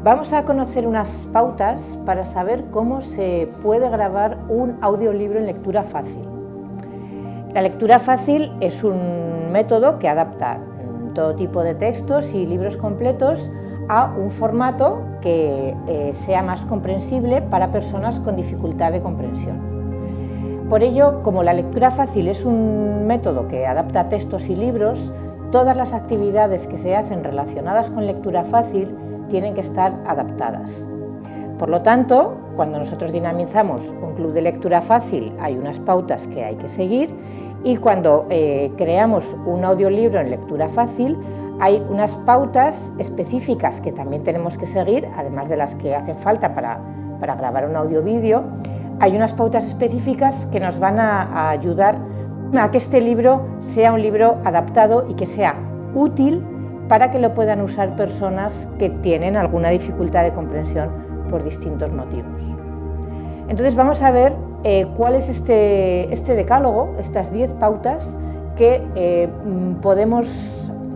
Vamos a conocer unas pautas para saber cómo se puede grabar un audiolibro en lectura fácil. La lectura fácil es un método que adapta todo tipo de textos y libros completos a un formato que sea más comprensible para personas con dificultad de comprensión. Por ello, como la lectura fácil es un método que adapta textos y libros, todas las actividades que se hacen relacionadas con lectura fácil tienen que estar adaptadas. Por lo tanto, cuando nosotros dinamizamos un club de lectura fácil hay unas pautas que hay que seguir, y cuando creamos un audiolibro en lectura fácil hay unas pautas específicas que también tenemos que seguir, además de las que hacen falta para grabar un audio-vídeo. Hay unas pautas específicas que nos van a ayudar a que este libro sea un libro adaptado y que sea útil para que lo puedan usar personas que tienen alguna dificultad de comprensión por distintos motivos. Entonces vamos a ver cuál es este decálogo, estas 10 pautas que podemos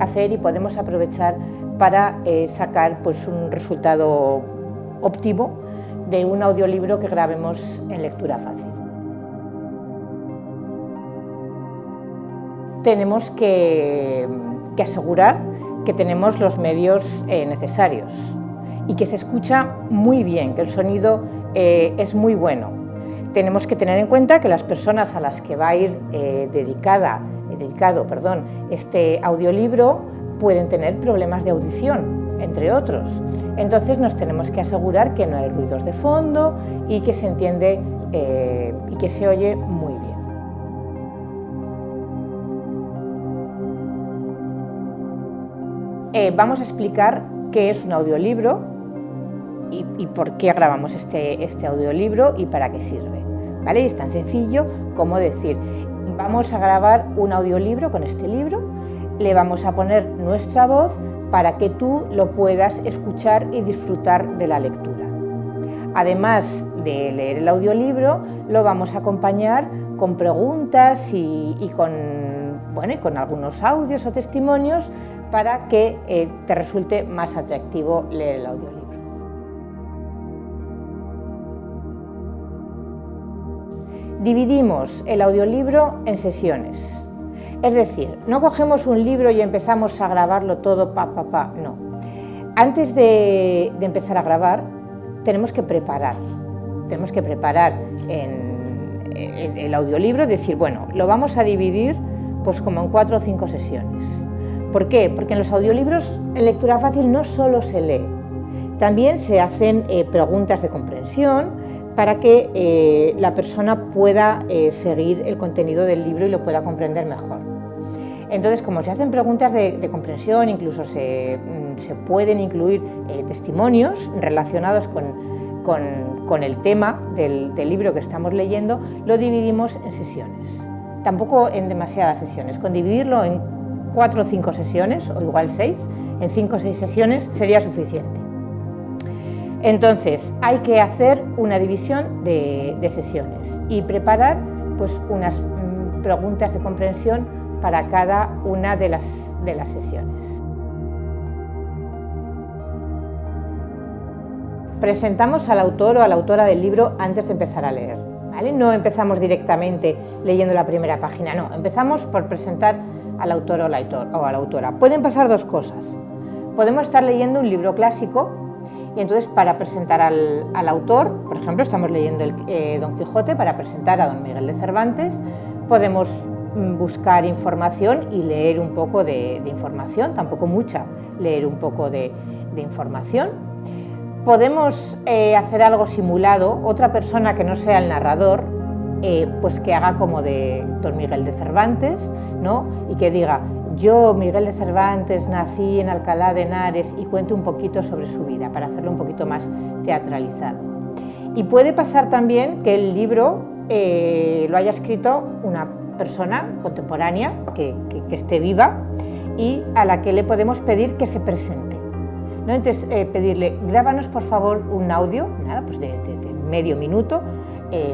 hacer y podemos aprovechar para sacar pues, un resultado óptimo de un audiolibro que grabemos en lectura fácil. Tenemos que asegurar que tenemos los medios necesarios y que se escucha muy bien, que el sonido es muy bueno. Tenemos que tener en cuenta que las personas a las que va a ir dedicado este audiolibro pueden tener problemas de audición, entre otros. Entonces nos tenemos que asegurar que no hay ruidos de fondo y que se entiende y que se oye muy bien. Vamos a explicar qué es un audiolibro y por qué grabamos este audiolibro y para qué sirve, ¿vale? Y es tan sencillo como decir, vamos a grabar un audiolibro con este libro, le vamos a poner nuestra voz para que tú lo puedas escuchar y disfrutar de la lectura. Además de leer el audiolibro, lo vamos a acompañar con preguntas y con algunos audios o testimonios para que te resulte más atractivo leer el audiolibro. Dividimos el audiolibro en sesiones, es decir, no cogemos un libro y empezamos a grabarlo todo no. Antes de empezar a grabar tenemos que preparar el audiolibro, decir, bueno, lo vamos a dividir pues como en 4 o 5 sesiones. ¿Por qué? Porque en los audiolibros en lectura fácil no solo se lee, también se hacen preguntas de comprensión para que la persona pueda seguir el contenido del libro y lo pueda comprender mejor. Entonces, como se hacen preguntas de comprensión, incluso se pueden incluir testimonios relacionados con el tema del libro que estamos leyendo, lo dividimos en sesiones. Tampoco en demasiadas sesiones, con dividirlo en 4 o 5 sesiones, o igual 6, en 5 o 6 sesiones sería suficiente. Entonces, hay que hacer una división de sesiones y preparar pues, unas preguntas de comprensión para cada una de las sesiones. Presentamos al autor o a la autora del libro antes de empezar a leer, ¿vale? No empezamos directamente leyendo la primera página, no, empezamos por presentar al autor o a la autora. Pueden pasar 2 cosas. Podemos estar leyendo un libro clásico y entonces para presentar al autor, por ejemplo, estamos leyendo Don Quijote, para presentar a Don Miguel de Cervantes, podemos buscar información y leer un poco de información, tampoco mucha, leer un poco de información. Podemos hacer algo simulado, otra persona que no sea el narrador, pues que haga como de Don Miguel de Cervantes, ¿no? Y que diga, yo, Miguel de Cervantes, nací en Alcalá de Henares, y cuente un poquito sobre su vida, para hacerlo un poquito más teatralizado. Y puede pasar también que el libro lo haya escrito una persona contemporánea que esté viva y a la que le podemos pedir que se presente, ¿no? Entonces, pedirle, grábanos por favor un audio, nada, pues de medio minuto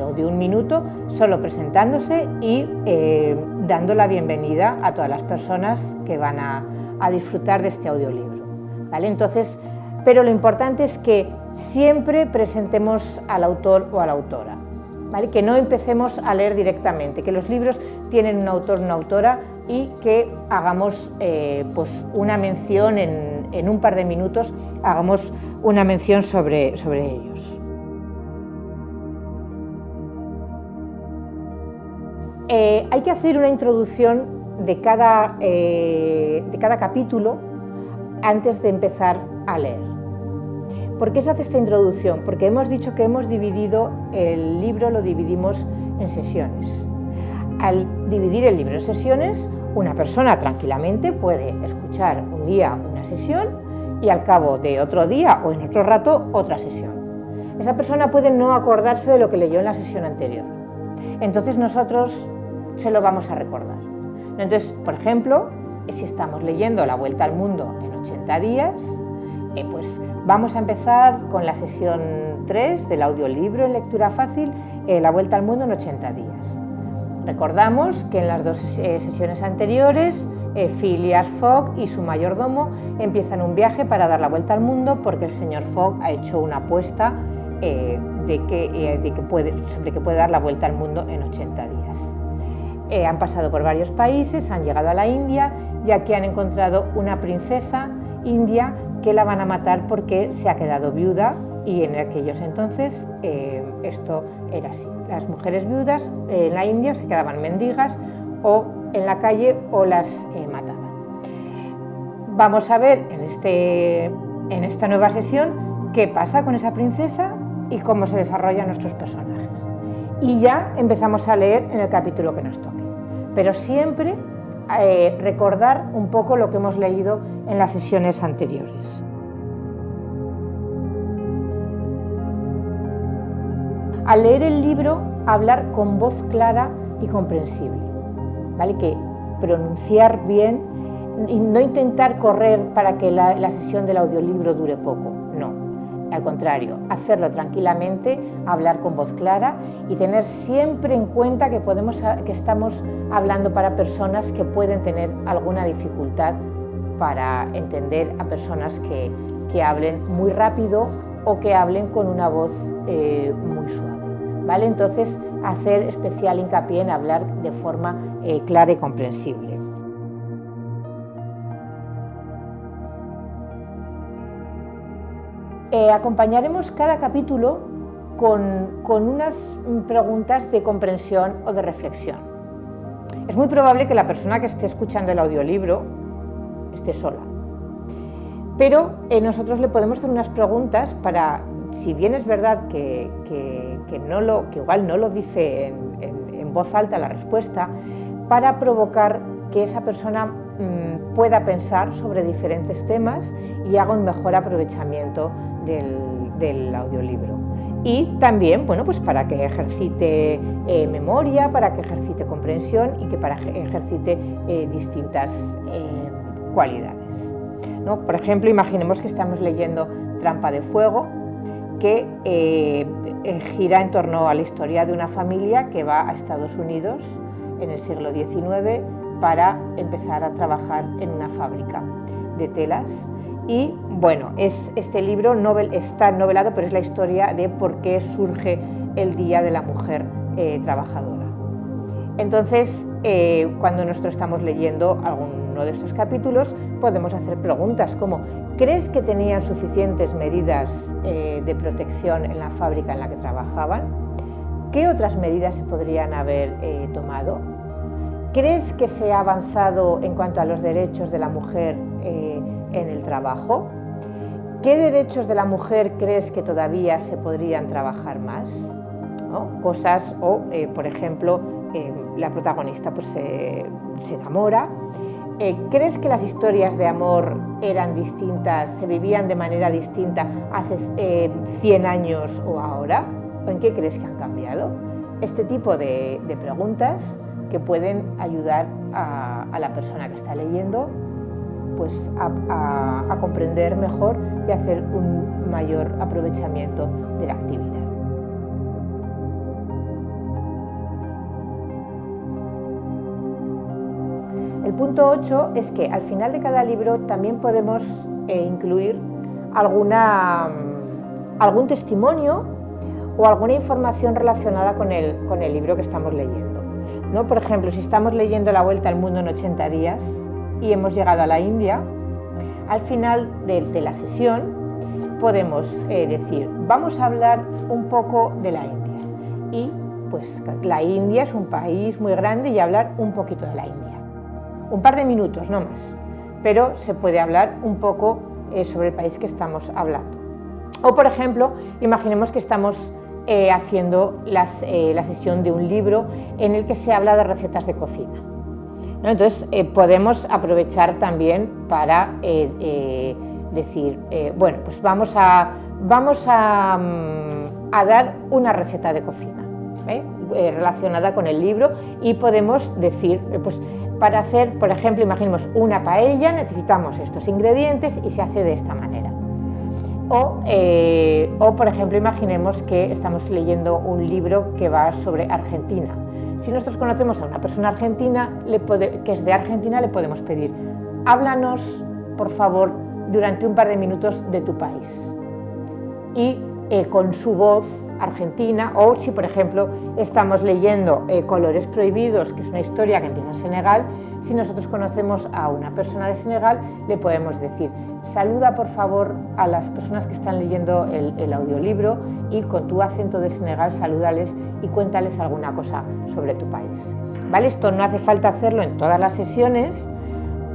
o de 1 minuto, solo presentándose y dando la bienvenida a todas las personas que van a disfrutar de este audiolibro, ¿vale? Entonces, pero lo importante es que siempre presentemos al autor o a la autora, ¿vale? Que no empecemos a leer directamente, que los libros tienen un autor o una autora y que hagamos pues una mención en un par de minutos, hagamos una mención sobre ellos. Hay que hacer una introducción de cada capítulo antes de empezar a leer. ¿Por qué se hace esta introducción? Porque hemos dicho que hemos dividido el libro, lo dividimos en sesiones. Al dividir el libro en sesiones, una persona tranquilamente puede escuchar un día una sesión y al cabo de otro día o en otro rato otra sesión. Esa persona puede no acordarse de lo que leyó en la sesión anterior. Entonces nosotros se lo vamos a recordar. Entonces, por ejemplo, si estamos leyendo La Vuelta al Mundo en 80 días, pues vamos a empezar con la sesión 3 del audiolibro en lectura fácil, La Vuelta al Mundo en 80 días. Recordamos que en las dos sesiones anteriores, Phileas Fogg y su mayordomo empiezan un viaje para dar la vuelta al mundo porque el señor Fogg ha hecho una apuesta sobre que puede dar la vuelta al mundo en 80 días. Han pasado por varios países, han llegado a la India y aquí han encontrado una princesa india que la van a matar porque se ha quedado viuda, y en aquellos entonces esto era así. Las mujeres viudas en la India se quedaban mendigas o en la calle o las mataban. Vamos a ver en esta nueva sesión qué pasa con esa princesa y cómo se desarrollan nuestros personajes. Y ya empezamos a leer en el capítulo que nos toque. Pero siempre recordar un poco lo que hemos leído en las sesiones anteriores. Al leer el libro, hablar con voz clara y comprensible, ¿vale? Que pronunciar bien y no intentar correr para que la sesión del audiolibro dure poco, no. Al contrario, hacerlo tranquilamente, hablar con voz clara y tener siempre en cuenta que estamos hablando para personas que pueden tener alguna dificultad para entender a personas que hablen muy rápido o que hablen con una voz muy suave, ¿vale? Entonces, hacer especial hincapié en hablar de forma clara y comprensible. Acompañaremos cada capítulo con unas preguntas de comprensión o de reflexión. Es muy probable que la persona que esté escuchando el audiolibro esté sola, pero nosotros le podemos hacer unas preguntas para, si bien es verdad que igual no lo dice en voz alta la respuesta, para provocar que esa persona pueda pensar sobre diferentes temas y haga un mejor aprovechamiento del audiolibro. Y también, bueno, pues para que ejercite memoria, para que ejercite comprensión y que para que ejercite distintas cualidades, ¿no? Por ejemplo, imaginemos que estamos leyendo Trampa de Fuego, que gira en torno a la historia de una familia que va a Estados Unidos en el siglo XIX para empezar a trabajar en una fábrica de telas. Y bueno, este libro está novelado, pero es la historia de por qué surge el Día de la Mujer Trabajadora. Entonces, cuando nosotros estamos leyendo alguno de estos capítulos, podemos hacer preguntas como: ¿crees que tenían suficientes medidas de protección en la fábrica en la que trabajaban? ¿Qué otras medidas se podrían haber tomado? ¿Crees que se ha avanzado en cuanto a los derechos de la mujer en el trabajo? ¿Qué derechos de la mujer crees que todavía se podrían trabajar más? ¿No? Cosas, por ejemplo, la protagonista pues, se enamora. ¿Crees que las historias de amor eran distintas, se vivían de manera distinta hace 100 años o ahora? ¿O en qué crees que han cambiado? Este tipo de preguntas que pueden ayudar a la persona que está leyendo pues, a comprender mejor y hacer un mayor aprovechamiento de la actividad. El punto 8 es que al final de cada libro también podemos incluir algún testimonio o alguna información relacionada con el libro que estamos leyendo, ¿no? Por ejemplo, si estamos leyendo La Vuelta al Mundo en 80 días y hemos llegado a la India, al final de la sesión podemos decir, vamos a hablar un poco de la India. Y pues la India es un país muy grande y hablar un poquito de la India. Un par de minutos, no más, pero se puede hablar un poco sobre el país que estamos hablando. O por ejemplo, imaginemos que estamos haciendo la sesión de un libro en el que se habla de recetas de cocina, ¿no? Entonces podemos aprovechar también para decir, bueno, pues vamos a dar una receta de cocina relacionada con el libro, y podemos decir, pues para hacer, por ejemplo, imaginemos una paella, necesitamos estos ingredientes y se hace de esta manera. O por ejemplo, imaginemos que estamos leyendo un libro que va sobre Argentina. Si nosotros conocemos a una persona argentina que es de Argentina, le podemos pedir, háblanos, por favor, durante un par de minutos de tu país. Y con su voz argentina, o si por ejemplo estamos leyendo Colores Prohibidos, que es una historia que empieza en Senegal, si nosotros conocemos a una persona de Senegal, le podemos decir, saluda por favor a las personas que están leyendo el audiolibro y con tu acento de Senegal salúdales y cuéntales alguna cosa sobre tu país. ¿Vale? Esto no hace falta hacerlo en todas las sesiones,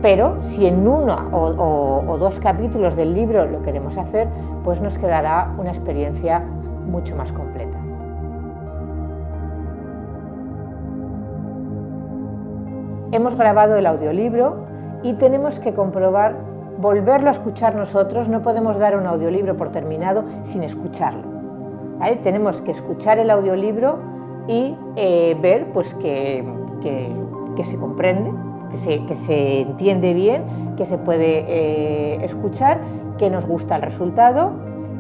pero si en uno o dos capítulos del libro lo queremos hacer, pues nos quedará una experiencia mucho más completa. Hemos grabado el audiolibro y tenemos que comprobar, volverlo a escuchar nosotros. No podemos dar un audiolibro por terminado sin escucharlo, ¿vale? Tenemos que escuchar el audiolibro y ver pues, que se comprende, que se entiende bien, que se puede escuchar, que nos gusta el resultado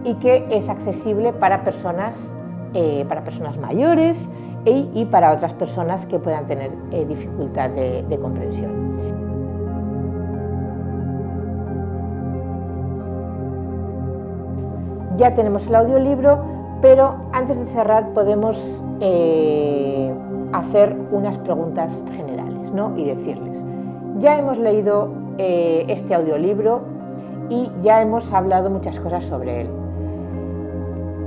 y que es accesible para personas mayores y para otras personas que puedan tener dificultad de comprensión. Ya tenemos el audiolibro, pero antes de cerrar podemos hacer unas preguntas generales, ¿no? Y decirles, ya hemos leído este audiolibro y ya hemos hablado muchas cosas sobre él,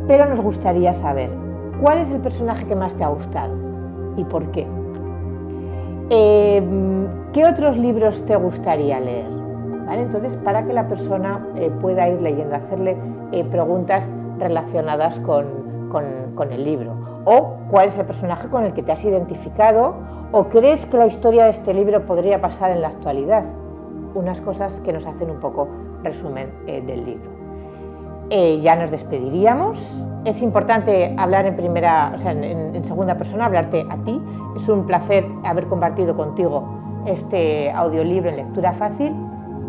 pero nos gustaría saber, ¿cuál es el personaje que más te ha gustado y por qué? ¿Qué otros libros te gustaría leer? ¿Vale? Entonces, para que la persona pueda ir leyendo, hacerle preguntas relacionadas con el libro. O cuál es el personaje con el que te has identificado o crees que la historia de este libro podría pasar en la actualidad. Unas cosas que nos hacen un poco resumen del libro. Ya nos despediríamos. Es importante hablar en segunda persona, hablarte a ti. Es un placer haber compartido contigo este audiolibro en lectura fácil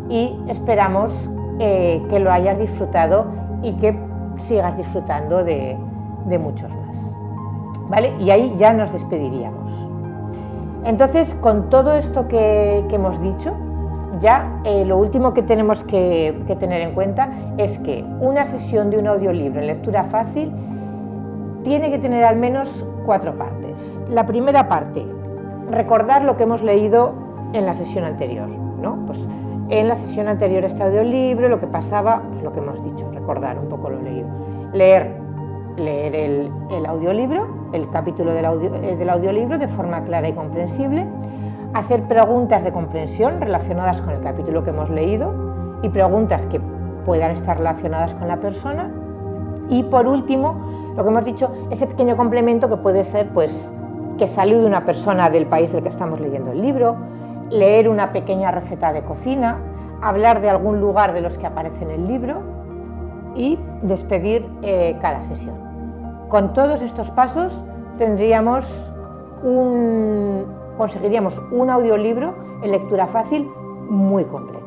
y esperamos que lo hayas disfrutado y que sigas disfrutando de muchos más. ¿Vale? Y ahí ya nos despediríamos. Entonces, con todo esto que hemos dicho, ya lo último que tenemos que tener en cuenta es que una sesión de un audiolibro en lectura fácil tiene que tener al menos 4 partes. La primera parte, recordar lo que hemos leído en la sesión anterior, ¿no? Pues en la sesión anterior este audiolibro, lo que pasaba, pues lo que hemos dicho, recordar un poco lo leído. Leer el audiolibro, el capítulo del audiolibro de forma clara y comprensible, hacer preguntas de comprensión relacionadas con el capítulo que hemos leído y preguntas que puedan estar relacionadas con la persona. Y por último, lo que hemos dicho, ese pequeño complemento que puede ser pues, que salude una persona del país del que estamos leyendo el libro, leer una pequeña receta de cocina, hablar de algún lugar de los que aparece en el libro y despedir cada sesión. Con todos estos pasos conseguiríamos un audiolibro en lectura fácil muy completo.